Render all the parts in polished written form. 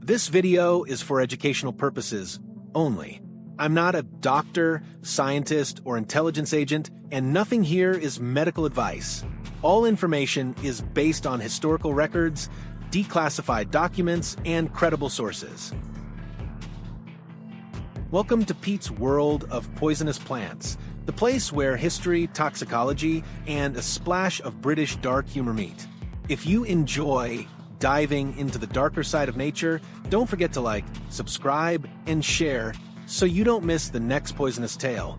This video is for educational purposes only. I'm not a doctor, scientist, or intelligence agent, and nothing here is medical advice. All information is based on historical records, declassified documents, and credible sources. Welcome to Pete's world of poisonous plants, the place where history, toxicology, and a splash of British dark humor meet. If you enjoy diving into the darker side of nature, don't forget to like, subscribe, and share so you don't miss the next poisonous tale.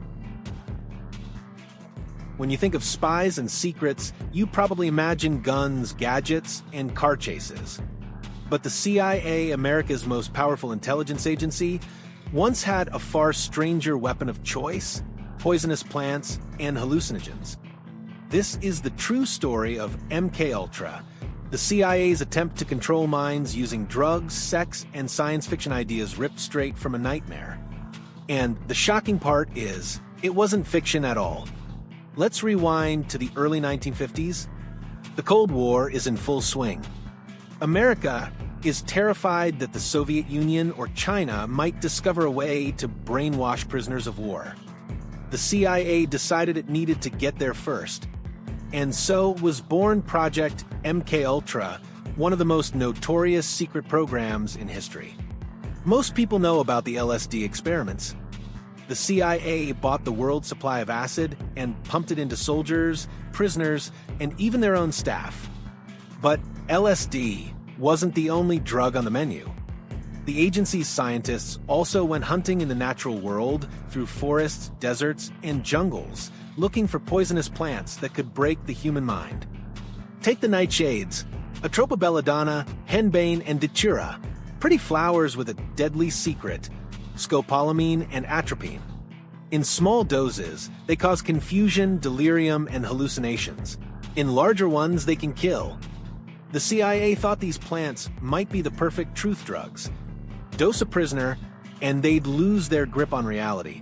When you think of spies and secrets, you probably imagine guns, gadgets, and car chases. But the CIA, America's most powerful intelligence agency, once had a far stranger weapon of choice: poisonous plants and hallucinogens. This is the true story of MKUltra, the CIA's attempt to control minds using drugs, sex, and science fiction ideas ripped straight from a nightmare. And the shocking part is, it wasn't fiction at all. Let's rewind to the early 1950s. The Cold War is in full swing. America is terrified that the Soviet Union or China might discover a way to brainwash prisoners of war. The CIA decided it needed to get there first. And so was born Project MKUltra, one of the most notorious secret programs in history. Most people know about the LSD experiments. The CIA bought the world's supply of acid and pumped it into soldiers, prisoners, and even their own staff. But LSD wasn't the only drug on the menu. The agency's scientists also went hunting in the natural world through forests, deserts, and jungles, looking for poisonous plants that could break the human mind. Take the nightshades, Atropa belladonna, henbane, and datura, pretty flowers with a deadly secret: scopolamine and atropine. In small doses, they cause confusion, delirium, and hallucinations. In larger ones, they can kill. The CIA thought these plants might be the perfect truth drugs. Dose a prisoner, and they'd lose their grip on reality.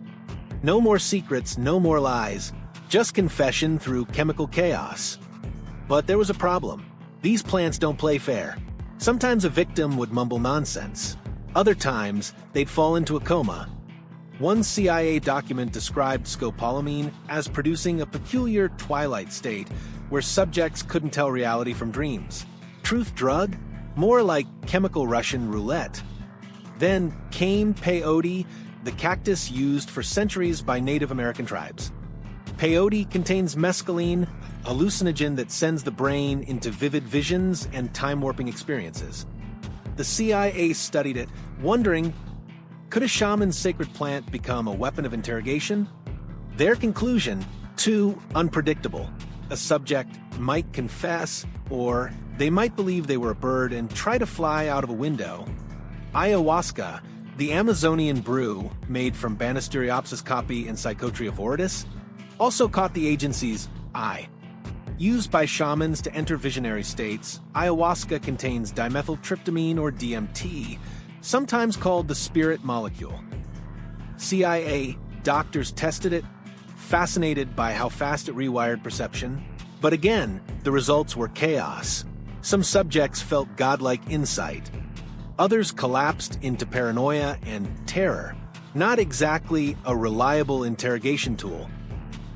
No more secrets, no more lies, just confession through chemical chaos. But there was a problem. These plants don't play fair. Sometimes a victim would mumble nonsense. Other times, they'd fall into a coma. One CIA document described scopolamine as producing a peculiar twilight state where subjects couldn't tell reality from dreams. Truth drug? More like chemical Russian roulette. Then came peyote, the cactus used for centuries by Native American tribes. Peyote contains mescaline, a hallucinogen that sends the brain into vivid visions and time-warping experiences. The CIA studied it, wondering, could a shaman's sacred plant become a weapon of interrogation? Their conclusion: too unpredictable. A subject might confess, or they might believe they were a bird and try to fly out of a window. Ayahuasca, the Amazonian brew made from Banisteriopsis caapi and Psychotria viridis, also caught the agency's eye. Used by shamans to enter visionary states, ayahuasca contains dimethyltryptamine or DMT, sometimes called the spirit molecule. CIA doctors tested it, fascinated by how fast it rewired perception. But again, the results were chaos. Some subjects felt godlike insight. Others collapsed into paranoia and terror. Not exactly a reliable interrogation tool.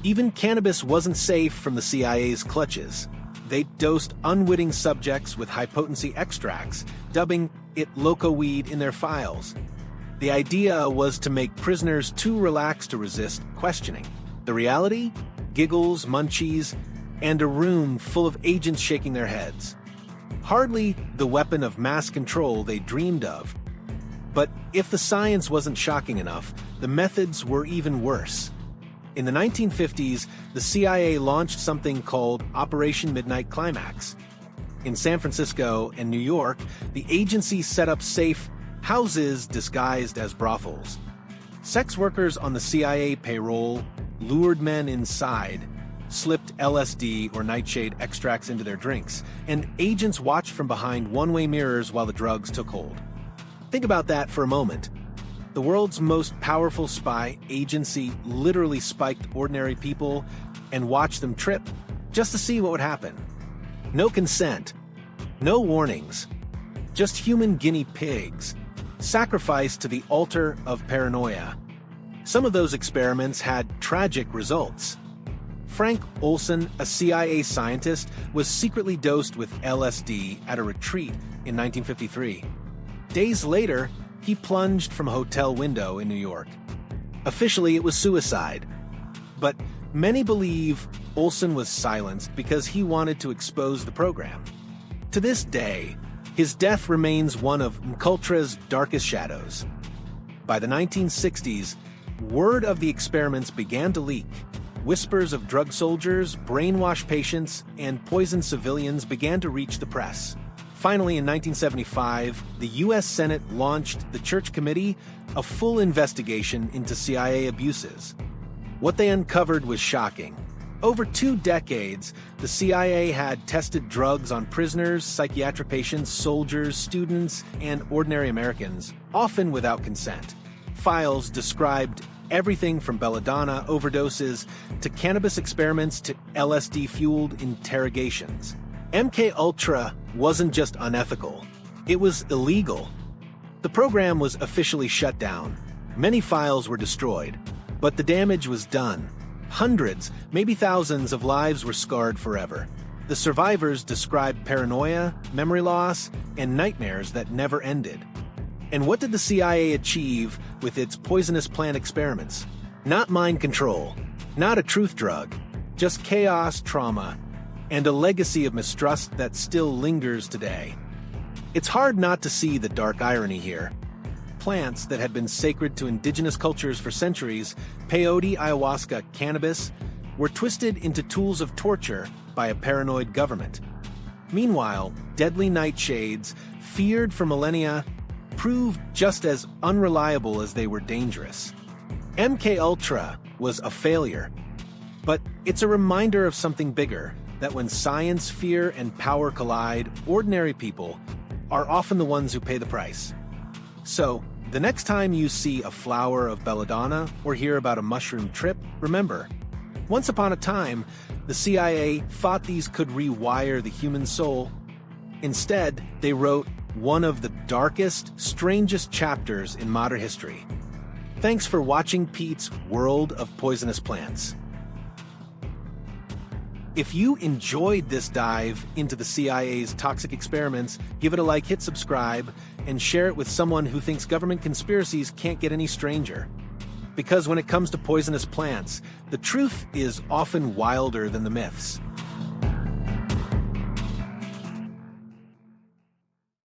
Even cannabis wasn't safe from the CIA's clutches. They dosed unwitting subjects with high-potency extracts, dubbing it loco weed in their files. The idea was to make prisoners too relaxed to resist questioning. The reality? Giggles, munchies, and a room full of agents shaking their heads. Hardly the weapon of mass control they dreamed of. But if the science wasn't shocking enough, the methods were even worse. In the 1950s, the CIA launched something called Operation Midnight Climax. In San Francisco and New York, the agency set up safe houses disguised as brothels. Sex workers on the CIA payroll lured men inside, slipped LSD or nightshade extracts into their drinks, and agents watched from behind one-way mirrors while the drugs took hold. Think about that for a moment. The world's most powerful spy agency literally spiked ordinary people and watched them trip just to see what would happen. No consent, no warnings, just human guinea pigs, sacrificed to the altar of paranoia. Some of those experiments had tragic results. Frank Olson, a CIA scientist, was secretly dosed with LSD at a retreat in 1953. Days later, he plunged from a hotel window in New York. Officially, it was suicide. But many believe Olson was silenced because he wanted to expose the program. To this day, his death remains one of MKUltra's darkest shadows. By the 1960s, word of the experiments began to leak. Whispers of drug soldiers, brainwashed patients, and poisoned civilians began to reach the press. Finally, in 1975, the U.S. Senate launched the Church Committee, a full investigation into CIA abuses. What they uncovered was shocking. Over 2 decades, the CIA had tested drugs on prisoners, psychiatric patients, soldiers, students, and ordinary Americans, often without consent. Files described everything from belladonna overdoses to cannabis experiments to LSD-fueled interrogations. MKUltra wasn't just unethical, it was illegal. The program was officially shut down. Many files were destroyed, but the damage was done. Hundreds, maybe thousands of lives were scarred forever. The survivors described paranoia, memory loss, and nightmares that never ended. And what did the CIA achieve with its poisonous plant experiments? Not mind control, not a truth drug, just chaos, trauma, and a legacy of mistrust that still lingers today. It's hard not to see the dark irony here. Plants that had been sacred to indigenous cultures for centuries, peyote, ayahuasca, cannabis, were twisted into tools of torture by a paranoid government. Meanwhile, deadly nightshades, feared for millennia, proved just as unreliable as they were dangerous. MKUltra was a failure, but it's a reminder of something bigger, that when science, fear, and power collide, ordinary people are often the ones who pay the price. So, the next time you see a flower of belladonna or hear about a mushroom trip, remember, once upon a time, the CIA thought these could rewire the human soul. Instead, they wrote one of the darkest, strangest chapters in modern history. Thanks for watching Pete's World of Poisonous Plants. If you enjoyed this dive into the CIA's toxic experiments, give it a like, hit subscribe, and share it with someone who thinks government conspiracies can't get any stranger. Because when it comes to poisonous plants, the truth is often wilder than the myths.